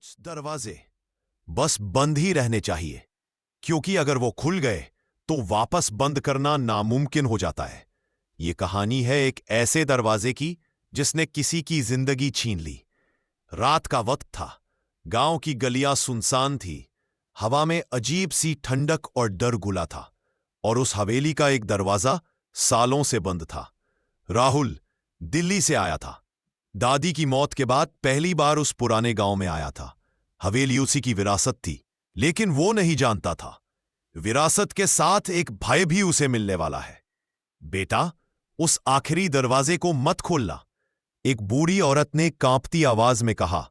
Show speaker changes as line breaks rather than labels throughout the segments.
कुछ दरवाजे बस बंद ही रहने चाहिए, क्योंकि अगर वो खुल गए तो वापस बंद करना नामुमकिन हो जाता है। ये कहानी है एक ऐसे दरवाजे की जिसने किसी की जिंदगी छीन ली। रात का वक्त था, गांव की गलियां सुनसान थी, हवा में अजीब सी ठंडक और डर घुला था, और उस हवेली का एक दरवाजा सालों से बंद था। राहुल दिल्ली से आया था। दादी की मौत के बाद पहली बार उस पुराने गांव में आया था। हवेली उसी की विरासत थी, लेकिन वो नहीं जानता था विरासत के साथ एक भय भी उसे मिलने वाला है। बेटा, उस आखिरी दरवाजे को मत खोलना, एक बूढ़ी औरत ने कांपती आवाज में कहा।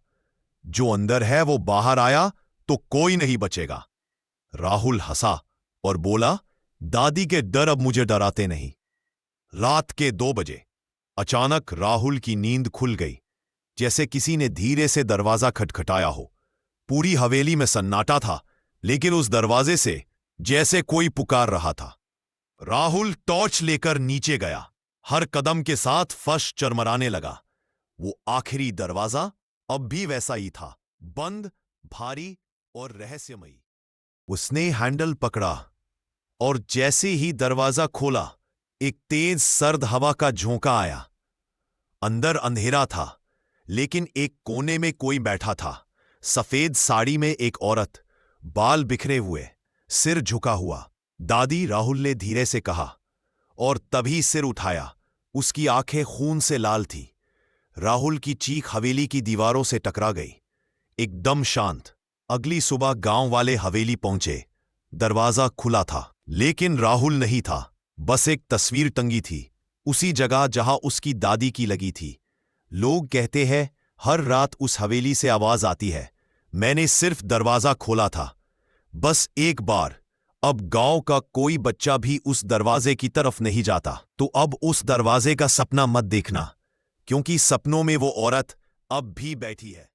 जो अंदर है वो बाहर आया तो कोई नहीं बचेगा। राहुल हंसा और बोला, दादी के डर अब मुझे डराते नहीं। रात के 2 बजे अचानक राहुल की नींद खुल गई, जैसे किसी ने धीरे से दरवाजा खटखटाया हो। पूरी हवेली में सन्नाटा था, लेकिन उस दरवाजे से जैसे कोई पुकार रहा था। राहुल टॉर्च लेकर नीचे गया। हर कदम के साथ फर्श चरमराने लगा। वो आखिरी दरवाजा अब भी वैसा ही था, बंद, भारी और रहस्यमयी। उसने हैंडल पकड़ा और जैसे ही दरवाजा खोला, एक तेज सर्द हवा का झोंका आया। अंदर अंधेरा था, लेकिन एक कोने में कोई बैठा था। सफेद साड़ी में एक औरत, बाल बिखरे हुए, सिर झुका हुआ। दादी, राहुल ने धीरे से कहा, और तभी सिर उठाया। उसकी आंखें खून से लाल थी। राहुल की चीख हवेली की दीवारों से टकरा गई। एकदम शांत। अगली सुबह गांव वाले हवेली पहुंचे। दरवाजा खुला था, लेकिन राहुल नहीं था। बस एक तस्वीर टंगी थी, उसी जगह जहां उसकी दादी की लगी थी। लोग कहते हैं हर रात उस हवेली से आवाज आती है। मैंने सिर्फ दरवाजा खोला था, बस एक बार। अब गांव का कोई बच्चा भी उस दरवाजे की तरफ नहीं जाता। तो अब उस दरवाजे का सपना मत देखना, क्योंकि सपनों में वो औरत अब भी बैठी है।